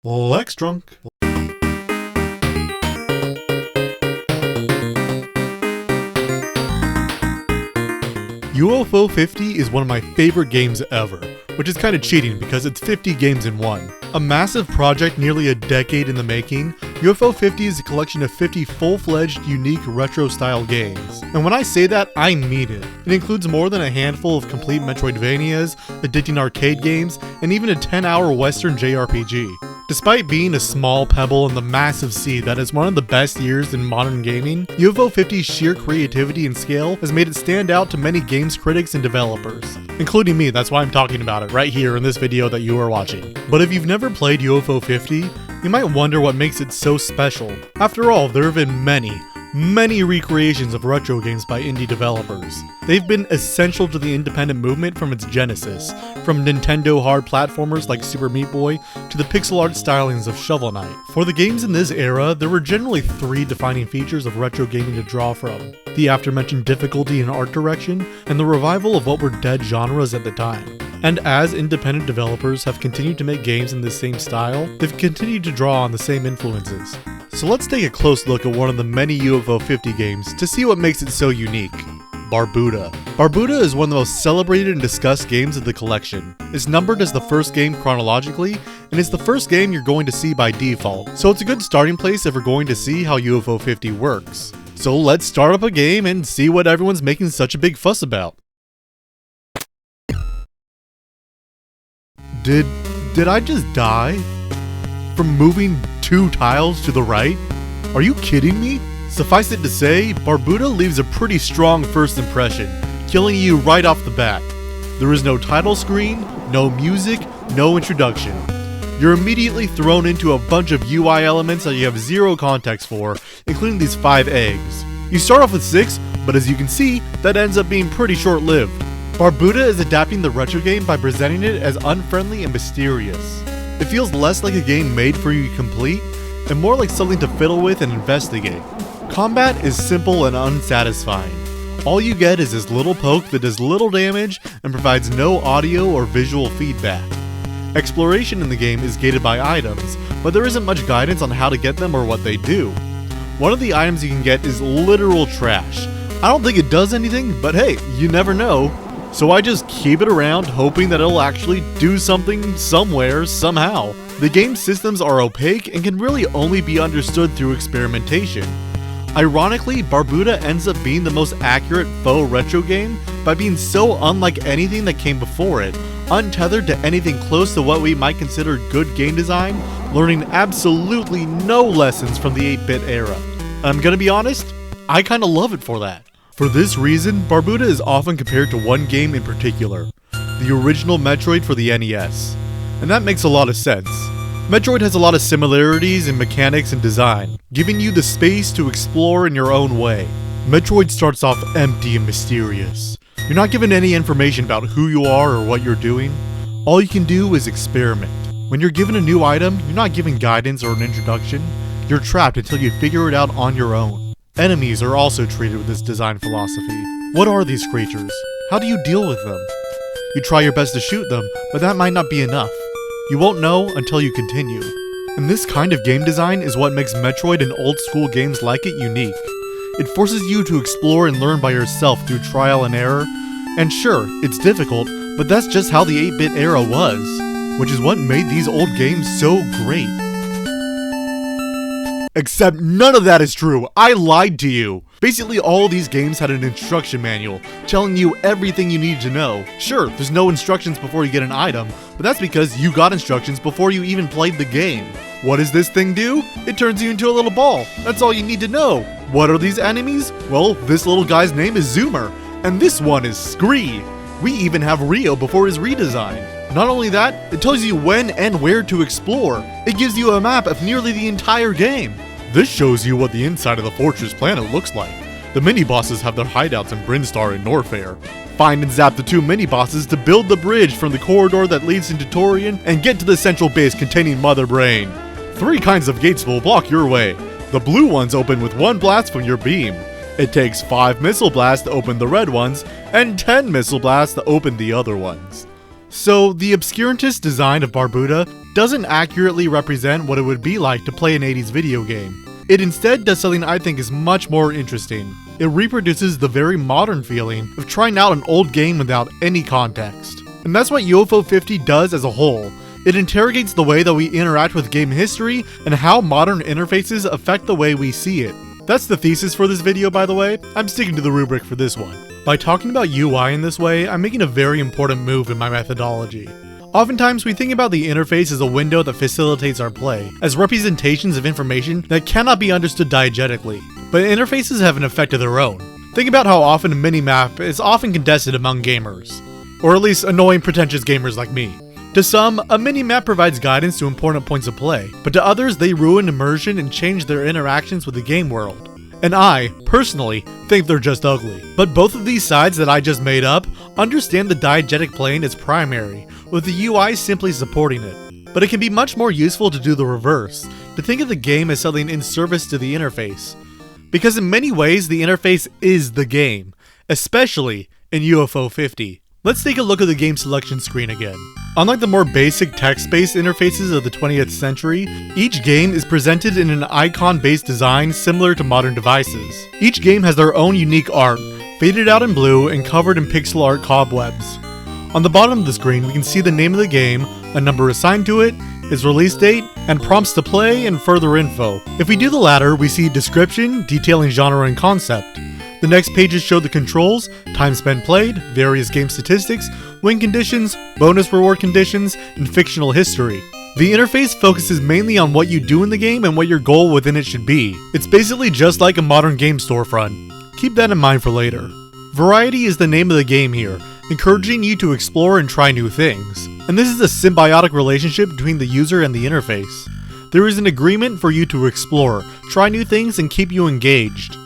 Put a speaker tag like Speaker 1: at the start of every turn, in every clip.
Speaker 1: Lex drunk. UFO 50 is one of my favorite games ever, which is kind of cheating because it's 50 games in one. A massive project nearly a decade in the making, UFO 50 is a collection of 50 full-fledged, unique retro-style games. And when I say that, I mean it. It includes more than a handful of complete Metroidvanias, addicting arcade games, and even a 10-hour Western JRPG. Despite being a small pebble in the massive sea that is one of the best years in modern gaming, UFO 50's sheer creativity and scale has made it stand out to many games critics and developers, including me. That's why I'm talking about it right here in this video that you are watching. But if you've never played UFO 50, you might wonder what makes it so special. After all, there have been many recreations of retro games by indie developers. They've been essential to the independent movement from its genesis, from Nintendo hard platformers like Super Meat Boy to the pixel art stylings of Shovel Knight. For the games in this era, there were generally three defining features of retro gaming to draw from: the aforementioned difficulty and art direction, and the revival of what were dead genres at the time. And as independent developers have continued to make games in this same style, they've continued to draw on the same influences. So let's take a close look at one of the many UFO 50 games to see what makes it so unique. Barbuta. Barbuta is one of the most celebrated and discussed games of the collection. It's numbered as the first game chronologically, and it's the first game you're going to see by default, so it's a good starting place if we're going to see how UFO 50 works. So let's start up a game and see what everyone's making such a big fuss about. Did I just die? From moving 2 tiles to the right? Are you kidding me? Suffice it to say, Barbuta leaves a pretty strong first impression, killing you right off the bat. There is no title screen, no music, no introduction. You're immediately thrown into a bunch of UI elements that you have zero context for, including these 5 eggs. You start off with 6, but as you can see, that ends up being pretty short-lived. Barbuta is adapting the retro game by presenting it as unfriendly and mysterious. It feels less like a game made for you to complete, and more like something to fiddle with and investigate. Combat is simple and unsatisfying. All you get is this little poke that does little damage and provides no audio or visual feedback. Exploration in the game is gated by items, but there isn't much guidance on how to get them or what they do. One of the items you can get is literal trash. I don't think it does anything, but hey, you never know. So I just keep it around, hoping that it'll actually do something somewhere, somehow. The game's systems are opaque and can really only be understood through experimentation. Ironically, Barbuta ends up being the most accurate faux retro game by being so unlike anything that came before it, untethered to anything close to what we might consider good game design, learning absolutely no lessons from the 8-bit era. I'm gonna be honest, I kinda love it for that. For this reason, Barbuta is often compared to one game in particular, the original Metroid for the NES. And that makes a lot of sense. Metroid has a lot of similarities in mechanics and design, giving you the space to explore in your own way. Metroid starts off empty and mysterious. You're not given any information about who you are or what you're doing. All you can do is experiment. When you're given a new item, you're not given guidance or an introduction. You're trapped until you figure it out on your own. Enemies are also treated with this design philosophy. What are these creatures? How do you deal with them? You try your best to shoot them, but that might not be enough. You won't know until you continue. And this kind of game design is what makes Metroid and old school games like it unique. It forces you to explore and learn by yourself through trial and error. And sure, it's difficult, but that's just how the 8-bit era was, which is what made these old games so great. Except none of that is true. I lied to you. Basically, all these games had an instruction manual, telling you everything you need to know. Sure, there's no instructions before you get an item, but that's because you got instructions before you even played the game. What does this thing do? It turns you into a little ball. That's all you need to know. What are these enemies? Well, this little guy's name is Zoomer, and this one is Scree. We even have Rio before his redesign. Not only that, it tells you when and where to explore. It gives you a map of nearly the entire game. This shows you what the inside of the Fortress planet looks like. The mini-bosses have their hideouts in Brinstar and Norfair. Find and zap the 2 mini-bosses to build the bridge from the corridor that leads into Torian and get to the central base containing Mother Brain. 3 kinds of gates will block your way. The blue ones open with 1 blast from your beam. It takes 5 missile blasts to open the red ones, and 10 missile blasts to open the other ones. So, the obscurantist design of Barbuta doesn't accurately represent what it would be like to play an 80s video game. It instead does something I think is much more interesting. It reproduces the very modern feeling of trying out an old game without any context. And that's what UFO 50 does as a whole. It interrogates the way that we interact with game history and how modern interfaces affect the way we see it. That's the thesis for this video, by the way. I'm sticking to the rubric for this one. By talking about UI in this way, I'm making a very important move in my methodology. Oftentimes, we think about the interface as a window that facilitates our play, as representations of information that cannot be understood diegetically. But interfaces have an effect of their own. Think about how often a minimap is often contested among gamers. Or at least annoying, pretentious gamers like me. To some, a minimap provides guidance to important points of play, but to others they ruin immersion and change their interactions with the game world. And I, personally, think they're just ugly. But both of these sides that I just made up understand the diegetic plane as primary, with the UI simply supporting it. But it can be much more useful to do the reverse, to think of the game as something in service to the interface. Because in many ways, the interface is the game, especially in UFO 50. Let's take a look at the game selection screen again. Unlike the more basic text-based interfaces of the 20th century, each game is presented in an icon-based design similar to modern devices. Each game has their own unique art, faded out in blue and covered in pixel art cobwebs. On the bottom of the screen, we can see the name of the game, a number assigned to it, its release date, and prompts to play and further info. If we do the latter, we see description, detailing genre and concept. The next pages show the controls, time spent played, various game statistics, win conditions, bonus reward conditions, and fictional history. The interface focuses mainly on what you do in the game and what your goal within it should be. It's basically just like a modern game storefront. Keep that in mind for later. Variety is the name of the game here, encouraging you to explore and try new things. And this is a symbiotic relationship between the user and the interface. There is an agreement for you to explore, try new things, and keep you engaged.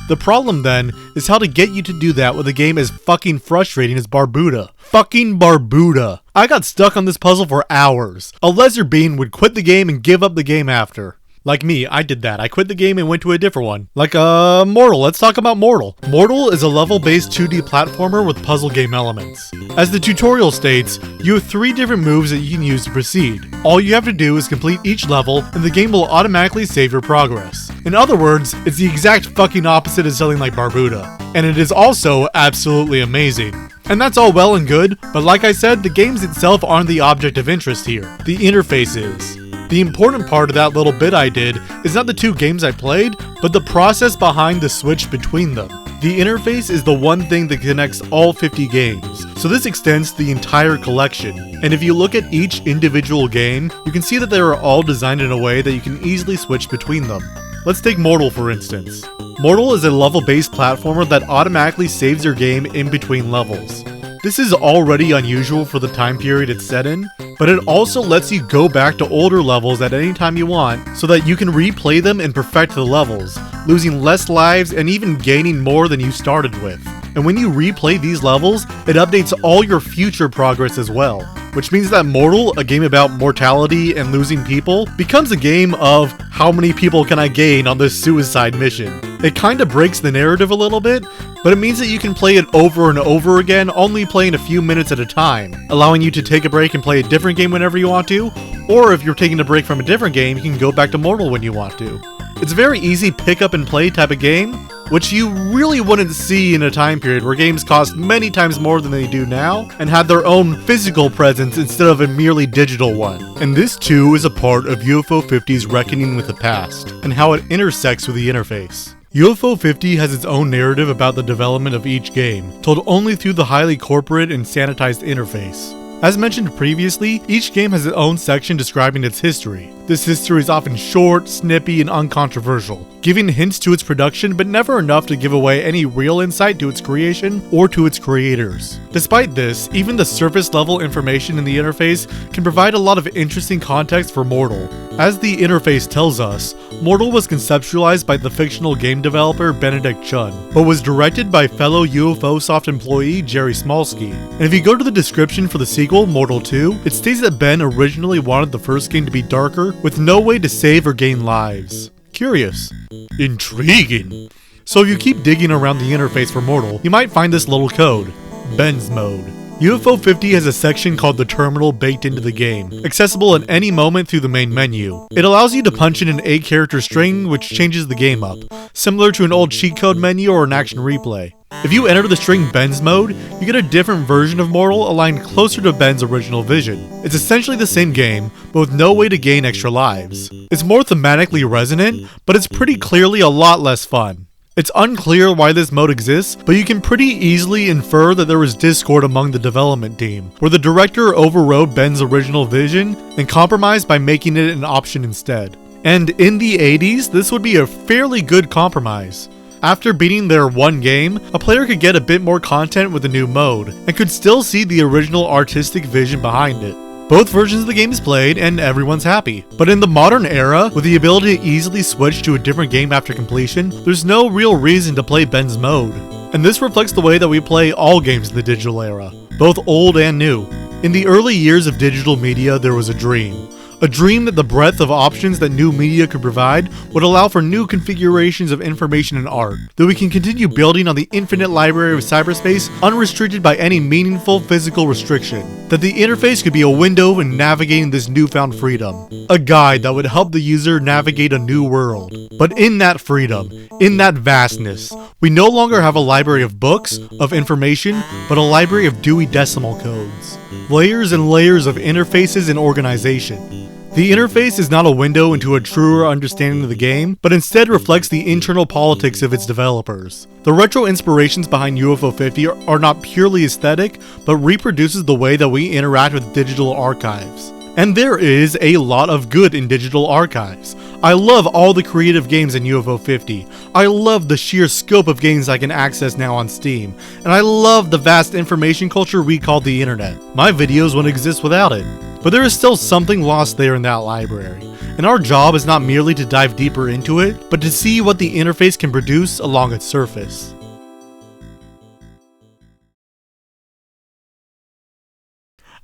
Speaker 1: The problem then is how to get you to do that with a game as fucking frustrating as Barbuta. Fucking Barbuta. I got stuck on this puzzle for hours. A lesser being would quit the game and give up the game after. Like me, I did that. I quit the game and went to a different one. Like, Mortol. Let's talk about Mortol. Mortol is a level-based 2D platformer with puzzle game elements. As the tutorial states, you have 3 different moves that you can use to proceed. All you have to do is complete each level, and the game will automatically save your progress. In other words, it's the exact fucking opposite of something like Barbuta. And it is also absolutely amazing. And that's all well and good, but like I said, the games itself aren't the object of interest here. The interface is. The important part of that little bit I did is not the 2 games I played, but the process behind the switch between them. The interface is the one thing that connects all 50 games, so this extends to the entire collection. And if you look at each individual game, you can see that they are all designed in a way that you can easily switch between them. Let's take Mortol for instance. Mortol is a level-based platformer that automatically saves your game in between levels. This is already unusual for the time period it's set in, but it also lets you go back to older levels at any time you want so that you can replay them and perfect the levels, losing less lives and even gaining more than you started with. And when you replay these levels, it updates all your future progress as well. Which means that Mortol, a game about mortality and losing people, becomes a game of how many people can I gain on this suicide mission. It kinda breaks the narrative a little bit, but it means that you can play it over and over again, only playing a few minutes at a time, allowing you to take a break and play a different game whenever you want to, or if you're taking a break from a different game, you can go back to Mortol when you want to. It's a very easy pick up and play type of game, which you really wouldn't see in a time period where games cost many times more than they do now, and had their own physical presence instead of a merely digital one. And this too is a part of UFO 50's reckoning with the past, and how it intersects with the interface. UFO 50 has its own narrative about the development of each game, told only through the highly corporate and sanitized interface. As mentioned previously, each game has its own section describing its history. This history is often short, snippy, and uncontroversial, giving hints to its production but never enough to give away any real insight to its creation or to its creators. Despite this, even the surface level information in the interface can provide a lot of interesting context for Mortol. As the interface tells us, Mortol was conceptualized by the fictional game developer Benedict Chun, but was directed by fellow UFOsoft employee Jerry Smolsky. And if you go to the description for the sequel, Mortol 2, it states that Ben originally wanted the first game to be darker, with no way to save or gain lives. Curious. Intriguing. So if you keep digging around the interface for Mortol, you might find this little code, Ben's Mode. UFO 50 has a section called the Terminal baked into the game, accessible at any moment through the main menu. It allows you to punch in an 8-character string, which changes the game up, similar to an old cheat code menu or an action replay. If you enter the string Ben's mode, you get a different version of Mortol aligned closer to Ben's original vision. It's essentially the same game, but with no way to gain extra lives. It's more thematically resonant, but it's pretty clearly a lot less fun. It's unclear why this mode exists, but you can pretty easily infer that there was discord among the development team, where the director overrode Ben's original vision and compromised by making it an option instead. And in the 80s, this would be a fairly good compromise. After beating their one game, a player could get a bit more content with a new mode, and could still see the original artistic vision behind it. Both versions of the game is played and everyone's happy. But in the modern era, with the ability to easily switch to a different game after completion, there's no real reason to play Ben's mode. And this reflects the way that we play all games in the digital era, both old and new. In the early years of digital media, there was a dream. A dream that the breadth of options that new media could provide would allow for new configurations of information and art, that we can continue building on the infinite library of cyberspace unrestricted by any meaningful physical restriction, that the interface could be a window in navigating this newfound freedom, a guide that would help the user navigate a new world. But in that freedom, in that vastness, we no longer have a library of books, of information, but a library of Dewey Decimal Codes. Layers and layers of interfaces and organization. The interface is not a window into a truer understanding of the game, but instead reflects the internal politics of its developers. The retro inspirations behind UFO 50 are not purely aesthetic, but reproduces the way that we interact with digital archives. And there is a lot of good in digital archives. I love all the creative games in UFO 50. I love the sheer scope of games I can access now on Steam. And I love the vast information culture we call the internet. My videos wouldn't exist without it. But there is still something lost there in that library. And our job is not merely to dive deeper into it, but to see what the interface can produce along its surface.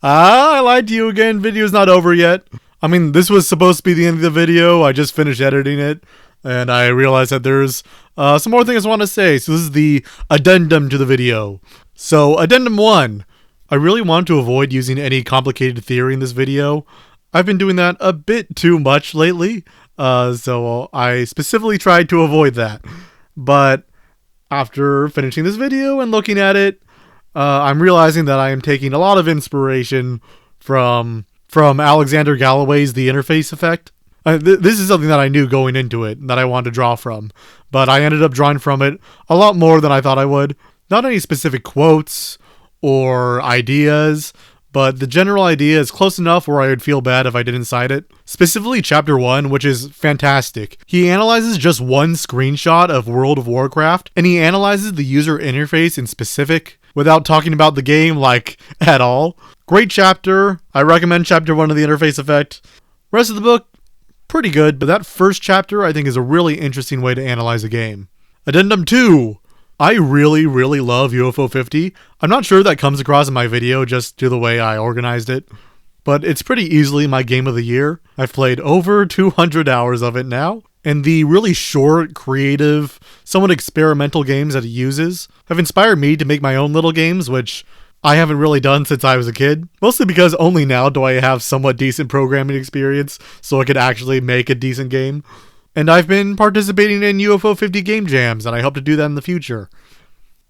Speaker 1: I lied to you again, video's not over yet. I mean, this was supposed to be the end of the video, I just finished editing it, and I realized that there's some more things I want to say, so this is the addendum to the video. So, addendum 1. I really want to avoid using any complicated theory in this video. I've been doing that a bit too much lately, so I specifically tried to avoid that. But after finishing this video and looking at it, I'm realizing that I am taking a lot of inspiration from Alexander Galloway's The Interface Effect. This is something that I knew going into it, that I wanted to draw from, but I ended up drawing from it a lot more than I thought I would. Not any specific quotes or ideas, but the general idea is close enough where I would feel bad if I didn't cite it. Specifically chapter 1, which is fantastic. He analyzes just one screenshot of World of Warcraft, and he analyzes the user interface in specific, without talking about the game, like, at all. Great chapter. I recommend chapter 1 of The Interface Effect. Rest of the book, pretty good, but that first chapter I think is a really interesting way to analyze a game. Addendum 2. I really love UFO 50. I'm not sure that comes across in my video just due to the way I organized it, but it's pretty easily my game of the year. I've played over 200 hours of it now, and the really short, creative, somewhat experimental games that it uses have inspired me to make my own little games, which I haven't really done since I was a kid. Mostly because only now do I have somewhat decent programming experience, so I could actually make a decent game. And I've been participating in UFO 50 game jams, and I hope to do that in the future.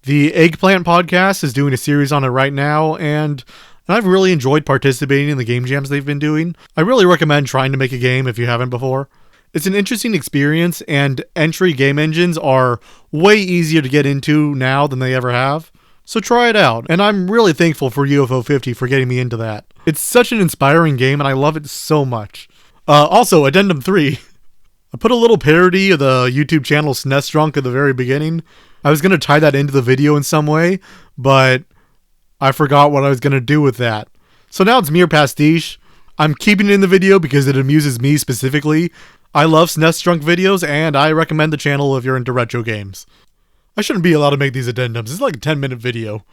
Speaker 1: The Eggplant podcast is doing a series on it right now, and I've really enjoyed participating in the game jams they've been doing. I really recommend trying to make a game if you haven't before. It's an interesting experience, and entry game engines are way easier to get into now than they ever have. So try it out, and I'm really thankful for UFO 50 for getting me into that. It's such an inspiring game, and I love it so much. Also, Addendum 3. I put a little parody of the YouTube channel SNES Drunk at the very beginning. I was going to tie that into the video in some way, but I forgot what I was going to do with that. So now it's mere pastiche. I'm keeping it in the video because it amuses me specifically. I love SNES Drunk videos, and I recommend the channel if you're into retro games. I shouldn't be allowed to make these addendums. It's like a 10-minute video.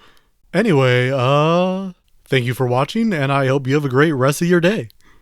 Speaker 1: Anyway, thank you for watching, and I hope you have a great rest of your day.